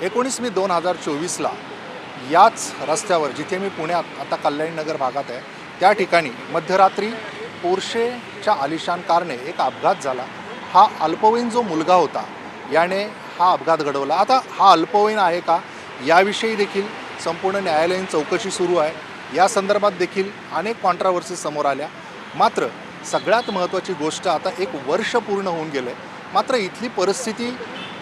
19/2/2024ला याच रस्त्यावर जिथे मी पुण्यात आता कल्याणनगर भागात आहे त्या ठिकाणी मध्यरात्री पोर्शेच्या आलिशान कारने एक अपघात झाला। हा अल्पवयीन जो मुलगा होता याने हा अपघात घडवला। आता हा अल्पवयीन आहे का याविषयी देखील संपूर्ण न्यायालयीन चौकशी सुरू आहे। या संदर्भात देखील अनेक कॉन्ट्रावर्सीज समोर आल्या। मात्र सगळ्यात महत्त्वाची गोष्ट आता 1 वर्ष पूर्ण होऊन गेले। मात्र इथली परिस्थिती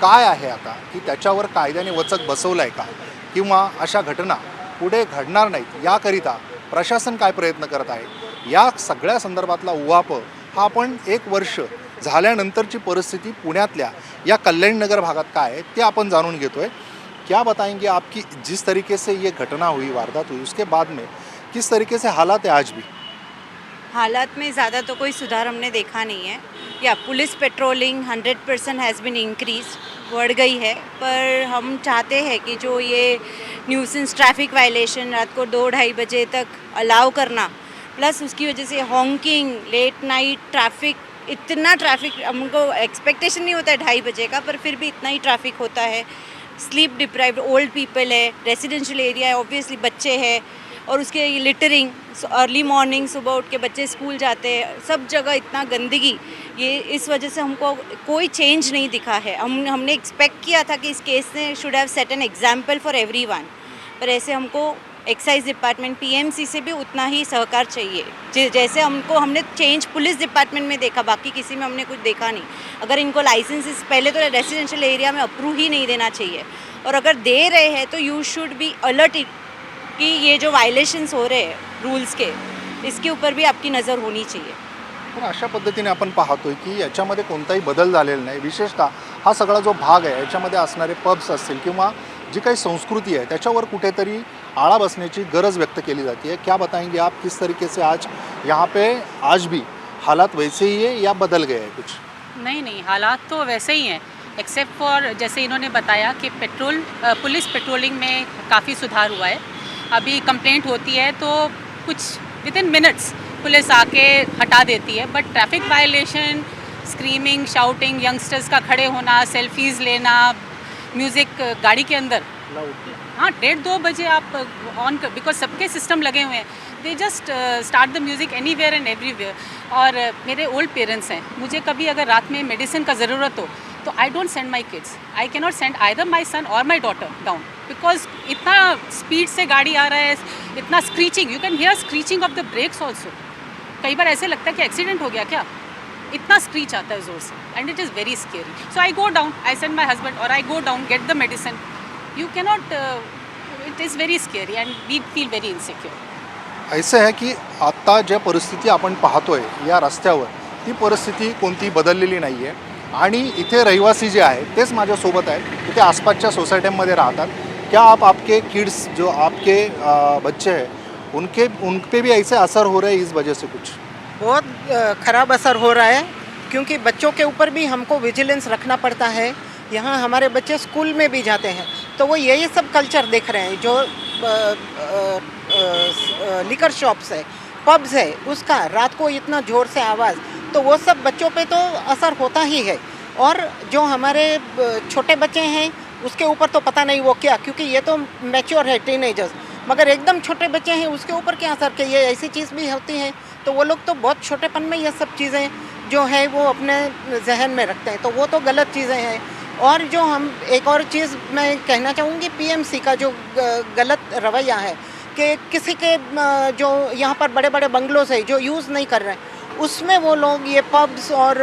काय आहे आता की त्याच्यावर कायद्याने वचक बसवला आहे का किंवा अशा घटना पुढे घडणार नाहीत याकरिता प्रशासन काय प्रयत्न करत आहे या सगळ्या संदर्भातला उहापोह हा आपण 1 वर्ष झाल्यानंतरची परिस्थिती पुण्यातल्या या कल्याणनगर भागात काय आहे ते आपण जाणून घेतोय। क्या बताएंगे आपकी जिस तरीके से ये घटना हुई, वारदात हुई, उसके बाद में किस तरीके से हालात है आज भी? हालात में ज़्यादा तो कोई सुधार हमने देखा नहीं है। या police patrolling 100% has been increase, बढ़ गई है। पर हम चाहते हैं कि जो ये न्यूसेंस ट्रैफिक वायलेशन रात को 2-2:30 बजे तक अलाउ करना, प्लस उसकी वजह से हॉन्किंग, लेट नाइट ट्रैफिक, इतना ट्रैफिक हमको एक्सपेक्टेशन नहीं होता है 2:30 बजे का, पर फिर भी इतना ही ट्रैफिक होता है। स्लीप डिप्राइव्ड ओल्ड पीपल है, रेजिडेंशियल एरिया है, ऑब्वियसली बच्चे हैं, और उसके लिटरिंग, अर्ली मॉर्निंग सुबह उठ के बच्चे स्कूल जाते हैं, सब जगह इतना गंदगी, ये इस वजह से हमको कोई चेंज नहीं दिखा है। हमने एक्सपेक्ट किया था कि इस केस ने should have set an example for everyone, पर ऐसे हमको एक्साइज डिपार्टमेंट पीएमसी से भी उतना ही सहकार चाहिए जैसे हमने चेंज पुलिस डिपार्टमेंट में देखा, बाकी किसी में हमने कुछ देखा नहीं। अगर इनको लाइसेंसेस पहले तो रेजिडेंशियल एरिया में अप्रूव ही नहीं देना चाहिए, और अगर दे रहे हैं तो यू शुड बी अलर्ट कि ये जो वायलेशंस हो रहे हैं रूल्स के, इसके ऊपर भी आपकी नज़र होनी चाहिए। पण अशा पद्धतीने आपण पाहतोय की याच्यामध्ये कोणताही बदल झालेला नाही। विशेषतः हा सगळा जो भाग आहे याच्यामध्ये असणारे पब्स असतील किंवा जी काही संस्कृती है त्याच्यावर कुठेतरी आळा बसण्याची गरज व्यक्त केली जाती है। क्या बताएंगे आप किस तरीके से आज यहाँ पे आज भी हालात वैसे ही है या बदल गए हैं कुछ? नहीं, हालात तो वैसे ही हैं, एक्सेप्ट फॉर जैसे इन्होंने बताया कि पुलिस पेट्रोलिंग में काफ़ी सुधार हुआ है। अभी कंप्लेंट होती है तो कुछ विदिन मिनट्स पुलिस आके हटा देती है, but traffic violation, screaming, shouting, youngsters का खड़े होना, सेल्फीज़ लेना, म्यूज़िक गाड़ी के अंदर, हाँ 1:30-2 बजे आप ऑन कर, बिकॉज सबके सिस्टम लगे हुए हैं, they just start the music anywhere and everywhere. और मेरे ओल्ड पेरेंट्स हैं, मुझे कभी अगर रात में मेडिसिन का ज़रूरत हो तो I don't send my kids, I can not send either my son और माई डॉटर डाउन, बिकॉज इतना स्पीड से गाड़ी आ रहा है, इतना screeching, you can hear screeching of the brakes also. कई बार ऐसे लगता है कि एक्सीडेंट हो गया क्या, इतना स्क्रीच आता है ज़ोर से, and it is very scary. So I go down, I send my husband और I go down, get the medicine. You cannot, it is very scary and we feel very insecure. ऐसे आहे की आत्ता ज्या परिस्थिती आपण पाहतोय या रस्त्यावर ती परिस्थिती कोणती बदललेली नाही आहे आणि इथे रहिवासी जे आहेत तेच माझ्यासोबत आहेत, इथे आसपासच्या सोसायट्यांमध्ये राहतात। क्या आप आपके किड्स जो आपके बच्चे हैं उन पे भी ऐसे असर हो रहे हैं इस वजह से? कुछ बहुत ख़राब असर हो रहा है, क्योंकि बच्चों के ऊपर भी हमको विजिलेंस रखना पड़ता है। यहाँ हमारे बच्चे स्कूल में भी जाते हैं तो वो यही सब कल्चर देख रहे हैं, जो लिकर शॉप्स है, पब्स है, उसका रात को इतना ज़ोर से आवाज़, तो वो सब बच्चों पे तो असर होता ही है। और जो हमारे छोटे बच्चे हैं उसके ऊपर तो पता नहीं वो क्या, क्योंकि ये तो मैच्योर है, टीनेजर्स, मगर एकदम छोटे बच्चे हैं उसके ऊपर क्या असर कि ये ऐसी चीज़ भी होती है, तो वो लोग तो बहुत छोटेपन में ये सब चीज़ें जो है वो अपने जहन में रखते हैं, तो वो तो गलत चीज़ें हैं। और जो हम एक और चीज़ मैं कहना चाहूँगी, पीएमसी का जो गलत रवैया है कि किसी के जो यहाँ पर बड़े बड़े बंगलोज है जो यूज़ नहीं कर रहे हैं, उसमें वो लोग ये पब्स और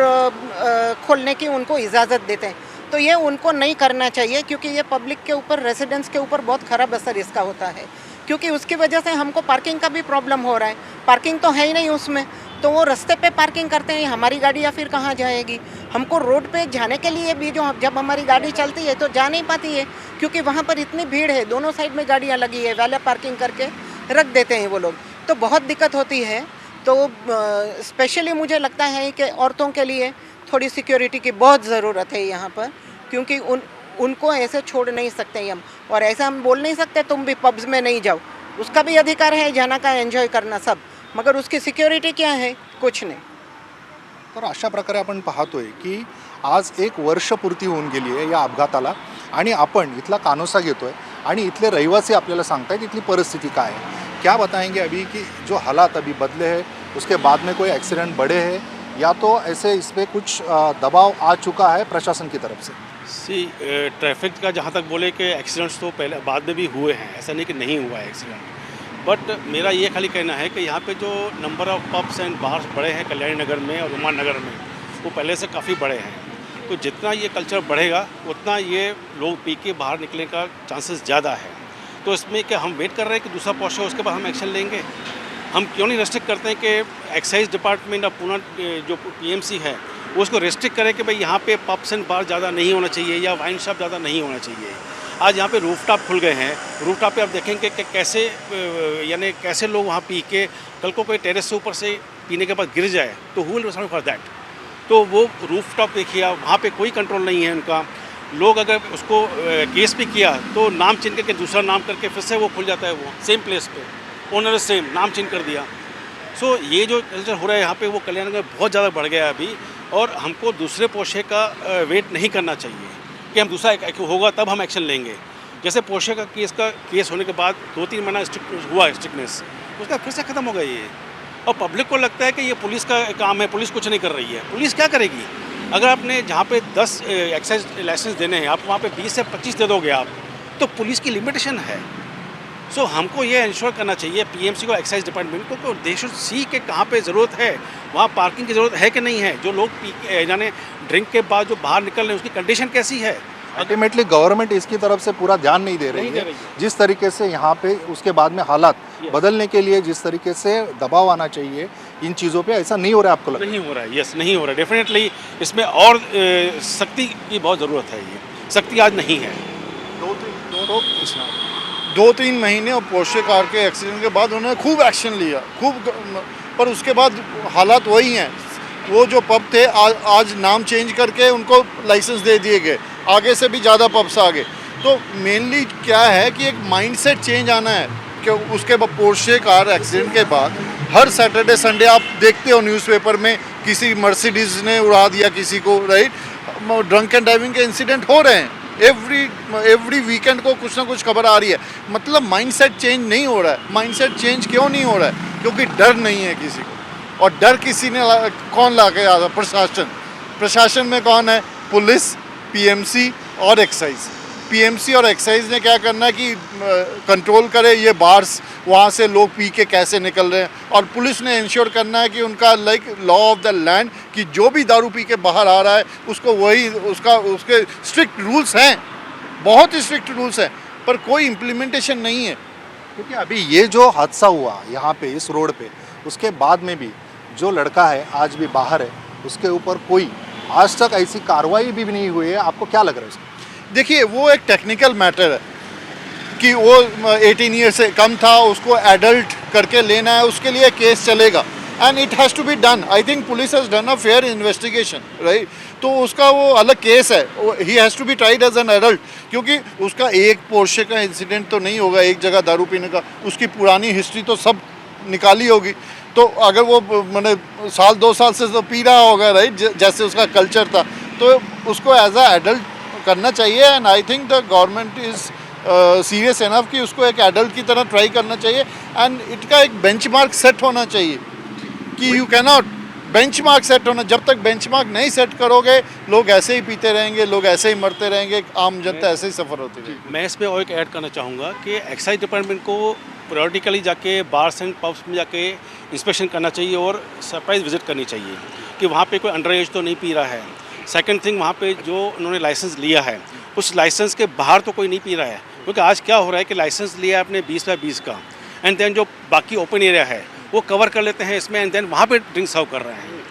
खोलने की उनको इजाज़त देते हैं, तो ये उनको नहीं करना चाहिए, क्योंकि ये पब्लिक के ऊपर, रेसिडेंट्स के ऊपर बहुत ख़राब असर इसका होता है, क्योंकि उसकी वजह से हमको पार्किंग का भी प्रॉब्लम हो रहा है। पार्किंग तो है ही नहीं उसमें, तो वो रास्ते पे पार्किंग करते हैं, हमारी गाड़ी या फिर कहाँ जाएगी। हमको रोड पे जाने के लिए भी जब हमारी गाड़ी चलती है तो जा नहीं पाती है, क्योंकि वहाँ पर इतनी भीड़ है, दोनों साइड में गाड़ियाँ लगी है, वैले पार्किंग करके रख देते हैं वो लोग, तो बहुत दिक्कत होती है। तो स्पेशली मुझे लगता है कि औरतों के लिए थोड़ी सिक्योरिटी की बहुत ज़रूरत है यहाँ पर, क्योंकि उनको ऐसे छोड़ नहीं सकते हम, और ऐसा हम बोल नहीं सकते तुम भी पब्स में नहीं जाओ, उसका भी अधिकार है जाना का, एन्जॉय करना सब, मगर उसकी सिक्योरिटी क्या है, कुछ नहीं। तर अशा प्रकारे आपण पाहतोय की आज 1 वर्ष पूर्ती होऊन गेली आहे या अपघाताला आणि आपण इथला कानोसा घेतोय आणि इथले रहिवासी आपल्याला सांगतायत इथली परिस्थिती काय है। क्या बताएंगे अभी कि जो हालात अभी बदले हैं, उसके बाद में कोई एक्सीडेंट बढ़े हैं या तो ऐसे इस पर कुछ दबाव आ चुका है प्रशासन की तरफ से? ट्रैफिक का जहाँ तक बोले कि एक्सीडेंट्स तो पहले बाद में भी हुए हैं, ऐसा नहीं कि नहीं हुआ है एक्सीडेंट, बट मेरा ये खाली कहना है कि यहाँ पे जो number of pubs and bars बड़े हैं कल्याणी नगर में और उमान नगर में, वो पहले से काफ़ी बड़े हैं। तो जितना ये कल्चर बढ़ेगा उतना ये लोग पी के बाहर निकलने का चांसेस ज़्यादा है। तो इसमें क्या हम वेट कर रहे हैं कि दूसरा पहुँचे उसके बाद हम एक्शन लेंगे? हम क्यों नहीं रेस्ट्रिक्ट करते हैं कि एक्साइज डिपार्टमेंट पूना जो पीएमसी है वो उसको रेस्ट्रिक्ट करे कि भाई यहाँ पे पब्स एंड बार ज़्यादा नहीं होना चाहिए या वाइन शॉप ज़्यादा नहीं होना चाहिए। आज यहाँ पे रूफटॉप खुल गए हैं, रूफटॉप पे आप देखेंगे कि कैसे यानी कैसे लोग वहाँ पी के कल को कोई टेरेस से ऊपर से पीने के बाद गिर जाए तो who will respond for that. तो वो रूफटॉप देखिए आप, वहाँ पे कोई कंट्रोल नहीं है उनका। लोग अगर उसको केस भी किया तो नाम चेंज करके दूसरा नाम करके फिर से वो खुल जाता है, वो सेम प्लेस पे ओनर सेम नाम चेंज कर दिया। सो ये जो कल्चर हो रहा है यहाँ पे वो कल्याण में बहुत ज़्यादा बढ़ गया है अभी, और हमको दूसरे पोर्शे का वेट नहीं करना चाहिए कि हम दूसरा होगा तब हम एक्शन लेंगे। जैसे पोर्शे का केस होने के बाद 2-3 महीना स्ट्रिक्ट हुआ स्ट्रिक्टनेस, उसका फिर से ख़त्म हो गया ये। और पब्लिक को लगता है कि ये पुलिस का काम है, पुलिस कुछ नहीं कर रही है। पुलिस क्या करेगी? अगर आपने जहाँ पे 10 एक्साइज लाइसेंस देने हैं, आप वहाँ पे 20 से 25 दे दोगे आप, तो पुलिस की लिमिटेशन है। सो हमको ये इंश्योर करना चाहिए पीएमसी को, एक्साइज डिपार्टमेंट को, दे शुड सी के कहाँ पे ज़रूरत है, वहाँ पार्किंग की ज़रूरत है कि नहीं है, जो लोग यानी ड्रिंक के बाद जो बाहर निकल रहे हैं उसकी कंडीशन कैसी है। अल्टीमेटली गवर्नमेंट इसकी तरफ से पूरा ध्यान नहीं दे रही है। जिस तरीके से यहाँ पे उसके बाद में हालात बदलने के लिए जिस तरीके से दबाव आना चाहिए इन चीज़ों पे, ऐसा नहीं हो रहा है आपको लगता है? नहीं हो रहा है, यस नहीं हो रहा है। डेफिनेटली इसमें और सख्ती की बहुत ज़रूरत है। ये सख्ती आज नहीं है। 2-3 महीने और पोर्शे कार के एक्सीडेंट के बाद उन्होंने खूब एक्शन लिया, पर उसके बाद हालात वही हैं। वो जो पब थे आज नाम चेंज करके उनको लाइसेंस दे दिए गए, आगे से भी ज़्यादा पब्स आ गए। तो मेनली क्या है कि एक माइंडसेट चेंज आना है कि उसके बाद पोर्शे कार एक्सीडेंट के बाद हर सैटरडे संडे आप देखते हो न्यूज़पेपर में किसी मर्सिडीज़ ने उड़ा दिया किसी को, राइट, ड्रंक एंड ड्राइविंग के इंसिडेंट हो रहे हैं। एवरी वीकेंड को कुछ ना कुछ खबर आ रही है। मतलब माइंडसेट चेंज नहीं हो रहा है। माइंडसेट चेंज क्यों नहीं हो रहा है? क्योंकि डर नहीं है किसी को, और डर किसी ने कौन ला के आता? प्रशासन में कौन है? पुलिस, पीएमसी और एक्साइज। पीएमसी और एक्साइज ने क्या करना है कि कंट्रोल करे ये बार्स, वहाँ से लोग पी के कैसे निकल रहे हैं, और पुलिस ने इंश्योर करना है कि उनका लॉ ऑफ द लैंड कि जो भी दारू पी के बाहर आ रहा है उसको वही उसके स्ट्रिक्ट रूल्स हैं, बहुत ही स्ट्रिक्ट रूल्स हैं, पर कोई इम्प्लीमेंटेशन नहीं है। क्योंकि अभी ये जो हादसा हुआ यहाँ पे इस रोड पे, उसके बाद में भी जो लड़का है आज भी बाहर है, उसके ऊपर कोई आज तक ऐसी कार्रवाई भी नहीं हुई है। आपको क्या लग रहा है उसका? देखिए, वो एक टेक्निकल मैटर है कि वो 18 ईयर से कम था, उसको एडल्ट करके लेना है, उसके लिए केस चलेगा, and it has to be done. I think police has done a fair investigation, right. तो उसका वो अलग केस है, he has to be tried as an adult, क्योंकि उसका एक पोर्शे का इंसिडेंट तो नहीं होगा एक जगह दारू पीने का, उसकी पुरानी हिस्ट्री तो सब निकाली होगी। तो अगर वो मैंने 1-2 साल से तो पी रहा होगा, राइट, जैसे उसका कल्चर था, तो उसको एज अ एडल्ट करना चाहिए। And I think the government is serious enough कि उसको एक एडल्ट की तरह ट्राई करना चाहिए, एंड इसका एक बेंचमार्क सेट होना चाहिए कि यू कैनॉट बेंचमार्क सेट होना। जब तक बेंचमार्क नहीं सेट करोगे, लोग ऐसे ही पीते रहेंगे, लोग ऐसे ही मरते रहेंगे, आम जनता ऐसे ही सफ़र होती रहेगी। मैं इसमें और एक ऐड करना चाहूँगा कि एक्साइज डिपार्टमेंट को प्रायोरिटिकली जाके बार्स एंड पब्स में जाके इंस्पेक्शन करना चाहिए और सरप्राइज विजिट करनी चाहिए कि वहाँ पे कोई अंडर एज तो नहीं पी रहा है। सेकंड थिंग, वहाँ पे जो उन्होंने लाइसेंस लिया है उस लाइसेंस के बाहर तो कोई नहीं पी रहा है, क्योंकि आज क्या हो रहा है कि लाइसेंस लिया है आपने 20/20 का, एंड देन जो बाकी ओपन एरिया है वो कवर कर लेते हैं इसमें, एंड देन वहाँ पे ड्रिंक सर्व कर रहे हैं।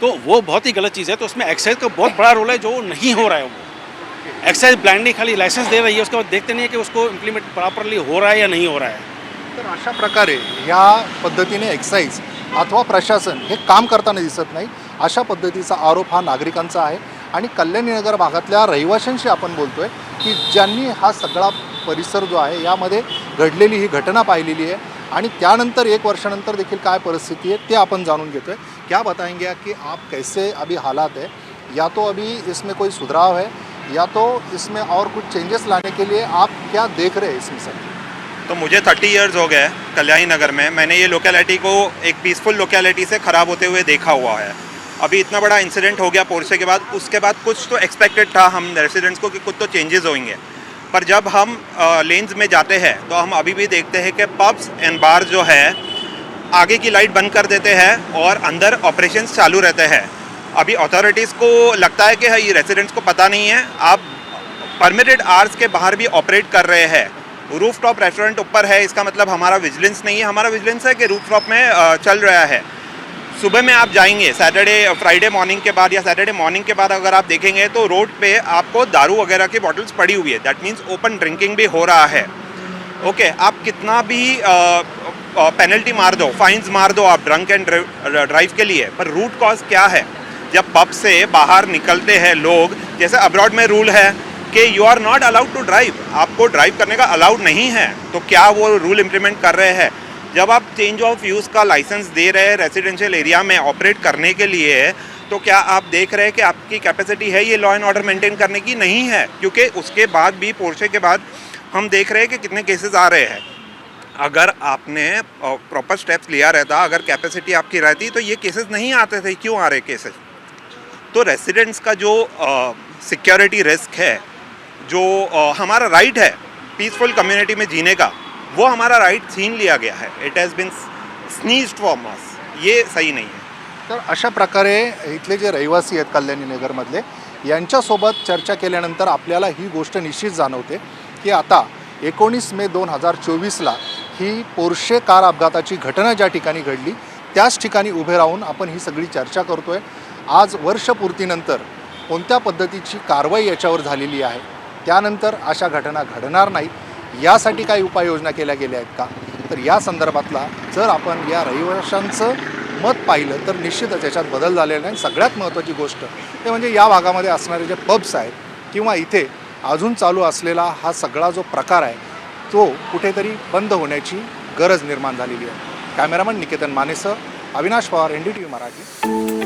तो वो बहुत ही गलत चीज़ है। तो उसमें एक्साइज का बहुत बड़ा रोल है जो नहीं हो रहा है। वो एक्साइज ब्लाइंडली खाली लाइसेंस दे रही है, उसके बाद देखते नहीं है कि उसको इम्प्लीमेंट प्रॉपरली हो रहा है या नहीं हो रहा है। तर अशा प्रकारे या पद्धतीने एक्साईज अथवा प्रशासन हे काम करताना दिसत नाही, अशा पद्धतीचा आरोप हा नागरिकांचा आहे। आणि कल्याणी नगर भागातल्या रहिवाशांशी आपण बोलतोय की ज्यांनी हा सगळा परिसर जो आहे यामध्ये घडलेली ही घटना पाहिलेली आहे आणि त्यानंतर 1 वर्षानंतर देखील काय परिस्थिती है ते आपण जाणून घेतोय। क्या बताएंगे कि आप कैसे अभी हालात है, या तो अभी इसमें कोई सुधार है या तो इसमें और कुछ चेंजेस लाने के लिए आप क्या देख रहे हैं इसमें सर? तो मुझे 30 इयर्स हो गए कल्याणी नगर में। मैंने ये लोकेलिटी को एक पीसफुल लोकेलिटी से ख़राब होते हुए देखा हुआ है। अभी इतना बड़ा इंसिडेंट हो गया पोर्शे के बाद, उसके बाद कुछ तो एक्सपेक्टेड था हम रेसिडेंट्स को कि कुछ तो चेंजेस होंगे, पर जब हम लेन्स में जाते हैं तो हम अभी भी देखते हैं कि पब्स एंड बार जो है आगे की लाइट बंद कर देते हैं और अंदर ऑपरेशंस चालू रहते हैं। अभी अथॉरिटीज़ को लगता है कि ये रेसिडेंट्स को पता नहीं है, आप परमिटेड आवर्स के बाहर भी ऑपरेट कर रहे हैं। रूफ टॉप रेस्टोरेंट ऊपर है, इसका मतलब हमारा विजिलेंस नहीं है। हमारा विजिलेंस है कि रूफ टॉप में चल रहा है। सुबह में आप जाएंगे सैटरडे फ्राइडे मॉर्निंग के बाद या सैटरडे मॉर्निंग के बाद अगर आप देखेंगे तो रोड पे आपको दारू वगैरह की बॉटल्स पड़ी हुई है। दैट मीन्स ओपन ड्रिंकिंग भी हो रहा है। ओके, आप कितना भी पेनल्टी मार दो, फाइन्स मार दो आप ड्रंक एंड ड्राइव के लिए, पर रूट कॉज क्या है? जब पब से बाहर निकलते हैं लोग, जैसे अब्रॉड में रूल है कि you are not allowed to drive, आपको ड्राइव करने का अलाउड नहीं है, तो क्या वो रूल इम्प्लीमेंट कर रहे हैं? जब आप चेंज ऑफ यूज़ का लाइसेंस दे रहे हैं रेजिडेंशियल एरिया में ऑपरेट करने के लिए, तो क्या आप देख रहे हैं कि आपकी कैपेसिटी है ये लॉ एंड ऑर्डर मेंटेन करने की? नहीं है, क्योंकि उसके बाद भी पोर्शे के बाद हम देख रहे हैं कि कितने केसेस आ रहे हैं। अगर आपने प्रॉपर स्टेप्स लिया रहता, अगर कैपेसिटी आपकी रहती, तो ये केसेस नहीं आते थे। क्यों आ रहे केसेस? तो रेसिडेंट्स का जो सिक्योरिटी रिस्क है, जो हमारा राइट है पीसफुल कम्युनिटी में जीने का, वो हमारा राइट छीन लिया गया है। It has been seized from us. ये सही नहीं है। तर अशा प्रकारे इथले जे रहिवासी आहेत कल्याणी नगरमधले, यांच्यासोबत चर्चा केल्यानंतर आपल्याला ही गोष्ट निश्चित जाणवते की आता 19 मे 2024ला ही पोर्शे कार अपघाताची घटना ज्या ठिकाणी घडली त्याच ठिकाणी उभे राहून आपण ही सगळी चर्चा करतोय। आज वर्षपूर्तीनंतर कोणत्या पद्धतीची कारवाई याच्यावर झालेली आहे, त्यानंतर अशा घटना घडणार नाही यासाठी काही उपाययोजना केल्या गेल्या आहेत का, तर या संदर्भातला जर आपण या रहिवाशांचं मत पाहिलं तर निश्चितच याच्यात बदल झालेला नाही। सगळ्यात महत्त्वाची गोष्ट ते म्हणजे या भागामध्ये असणारे जे पब्स आहेत किंवा इथे अजून चालू असलेला हा सगळा जो प्रकार आहे तो कुठेतरी बंद होण्याची गरज निर्माण झालेली आहे। कॅमेरामन निकेतन मानेसह अविनाश पवार, NDTV मराठी।